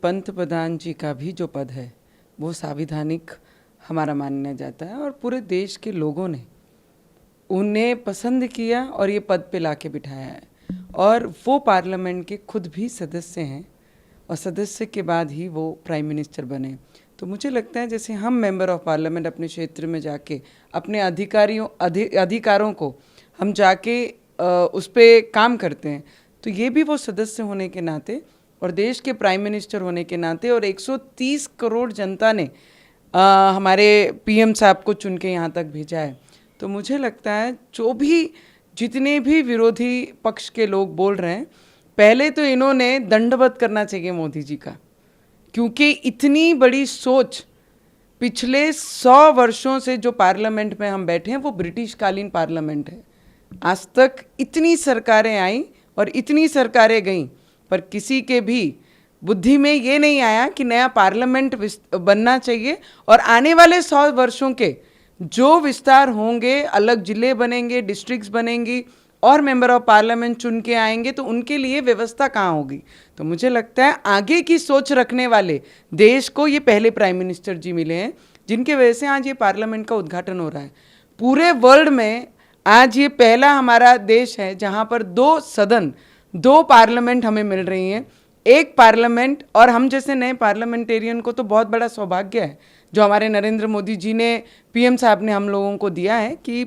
पंत प्रधान जी का भी जो पद है वो संवैधानिक हमारा माना जाता है और पूरे देश के लोगों ने उन्हें पसंद किया और ये पद पे लाके बिठाया है और वो पार्लियामेंट के खुद भी सदस्य हैं और सदस्य के बाद ही वो प्राइम मिनिस्टर बने। तो मुझे लगता है जैसे हम मेंबर ऑफ पार्लियामेंट अपने क्षेत्र में जाके अपने अधिकारों को हम जाके उस पर काम करते हैं, तो ये भी वो सदस्य होने के नाते और देश के प्राइम मिनिस्टर होने के नाते और 130 करोड़ जनता ने हमारे पीएम साहब को चुन के यहाँ तक भेजा है। तो मुझे लगता है जितने भी विरोधी पक्ष के लोग बोल रहे हैं, पहले तो इन्होंने दंडवत करना चाहिए मोदी जी का, क्योंकि इतनी बड़ी सोच पिछले 100 वर्षों से जो पार्लियामेंट में हम बैठे हैं वो ब्रिटिश कालीन पार्लियामेंट है। आज तक इतनी सरकारें आई और इतनी सरकारें गईं, पर किसी के भी बुद्धि में ये नहीं आया कि नया पार्लियामेंट बनना चाहिए और आने वाले 100 वर्षों के जो विस्तार होंगे, अलग जिले बनेंगे, डिस्ट्रिक्ट्स बनेंगी और मेंबर ऑफ पार्लियामेंट चुन के आएंगे, तो उनके लिए व्यवस्था कहाँ होगी। तो मुझे लगता है आगे की सोच रखने वाले देश को ये पहले प्राइम मिनिस्टर जी मिले हैं, जिनके वजह से आज ये पार्लियामेंट का उद्घाटन हो रहा है। पूरे वर्ल्ड में आज ये पहला हमारा देश है जहाँ पर 2 सदन, 2 पार्लियामेंट हमें मिल रही हैं, एक पार्लियामेंट। और हम जैसे नए पार्लियामेंटेरियन को तो बहुत बड़ा सौभाग्य है जो हमारे नरेंद्र मोदी जी ने, पीएम साहब ने हम लोगों को दिया है कि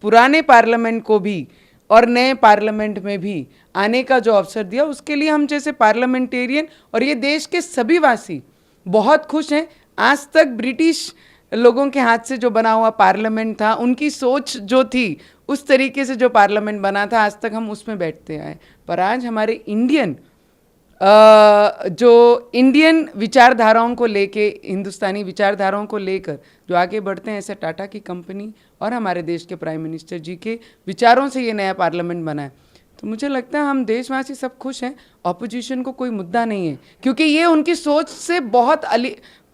पुराने पार्लियामेंट को भी और नए पार्लियामेंट में भी आने का जो अवसर दिया, उसके लिए हम जैसे पार्लियामेंटेरियन और ये देश के सभी वासी बहुत खुश हैं। आज तक ब्रिटिश लोगों के हाथ से जो बना हुआ पार्लियामेंट था, उनकी सोच जो थी उस तरीके से जो पार्लियामेंट बना था, आज तक हम उसमें बैठते आए। पर आज हमारे इंडियन विचारधाराओं को लेके, हिंदुस्तानी विचारधाराओं को लेकर जो आगे बढ़ते हैं, ऐसे टाटा की कंपनी और हमारे देश के प्राइम मिनिस्टर जी के विचारों से ये नया पार्लियामेंट बना है। तो मुझे लगता है हम देशवासी सब खुश हैं, ऑपोजिशन को कोई मुद्दा नहीं है, क्योंकि ये उनकी सोच से बहुत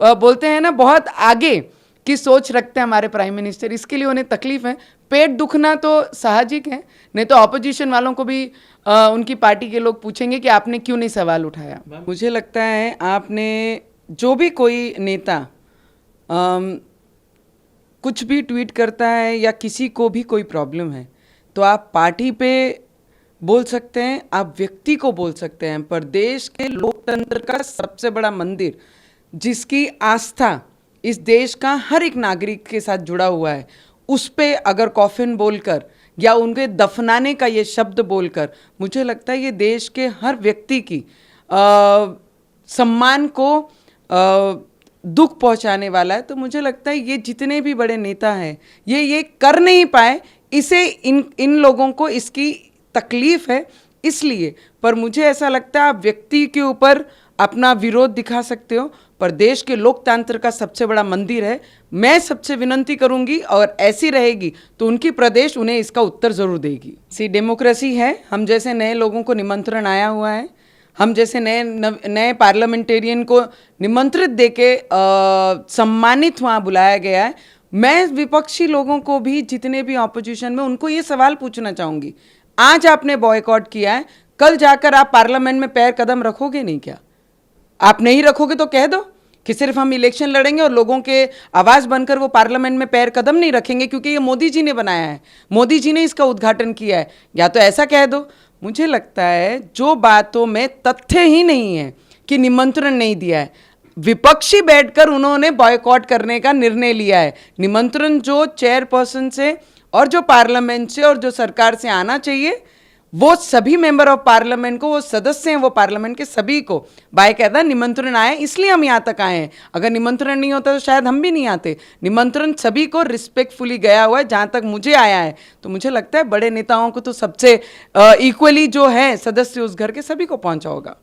बोलते हैं ना, बहुत आगे की सोच रखते हैं हमारे प्राइम मिनिस्टर। इसके लिए उन्हें तकलीफ है, पेट दुखना तो साहजिक है, नहीं तो ऑपोजिशन वालों को भी उनकी पार्टी के लोग पूछेंगे कि आपने क्यों नहीं सवाल उठाया। मुझे लगता है आपने जो भी कोई नेता कुछ भी ट्वीट करता है या किसी को भी कोई प्रॉब्लम है, तो आप पार्टी पे बोल सकते हैं, आप व्यक्ति को बोल सकते हैं, पर देश के लोकतंत्र का सबसे बड़ा मंदिर, जिसकी आस्था इस देश का हर एक नागरिक के साथ जुड़ा हुआ है, उस पे अगर कॉफिन बोलकर या उनके दफनाने का ये शब्द बोलकर, मुझे लगता है ये देश के हर व्यक्ति की सम्मान को दुख पहुंचाने वाला है। तो मुझे लगता है ये जितने भी बड़े नेता हैं, ये कर नहीं पाए, इसे इन लोगों को इसकी तकलीफ है इसलिए। पर मुझे ऐसा लगता है आप व्यक्ति के ऊपर अपना विरोध दिखा सकते हो, पर देश के लोकतंत्र का सबसे बड़ा मंदिर है। मैं सबसे विनती करूंगी और ऐसी रहेगी तो उनकी प्रदेश उन्हें इसका उत्तर जरूर देगी। डेमोक्रेसी है, हम जैसे नए लोगों को निमंत्रण आया हुआ है, हम जैसे नए पार्लियामेंटेरियन को निमंत्रित देके सम्मानित वहाँ बुलाया गया है। मैं विपक्षी लोगों को भी, जितने भी ऑपोजिशन में, उनको ये सवाल पूछना चाहूँगी, आज आपने बॉयकॉट किया है, कल जाकर आप पार्लियामेंट में पैर कदम रखोगे नहीं क्या? आप नहीं रखोगे तो कह दो कि सिर्फ हम इलेक्शन लड़ेंगे और लोगों के आवाज़ बनकर वो पार्लियामेंट में पैर कदम नहीं रखेंगे क्योंकि ये मोदी जी ने बनाया है, मोदी जी ने इसका उद्घाटन किया है, या तो ऐसा कह दो। मुझे लगता है जो बातों में तथ्य ही नहीं है कि निमंत्रण नहीं दिया है, विपक्षी बैठकर उन्होंने बॉयकॉट करने का निर्णय लिया है। निमंत्रण जो चेयरपर्सन से और जो पार्लियामेंट से और जो सरकार से आना चाहिए, वो सभी मेंबर ऑफ पार्लियामेंट को, वो सदस्य हैं वो पार्लियामेंट के, सभी को बाकायदा निमंत्रण आए, इसलिए हम यहाँ तक आए हैं। अगर निमंत्रण नहीं होता तो शायद हम भी नहीं आते। निमंत्रण सभी को रिस्पेक्टफुली गया हुआ है, जहाँ तक मुझे आया है। तो मुझे लगता है बड़े नेताओं को तो सबसे इक्वली जो है सदस्य उस घर के, सभी को पहुँचा होगा।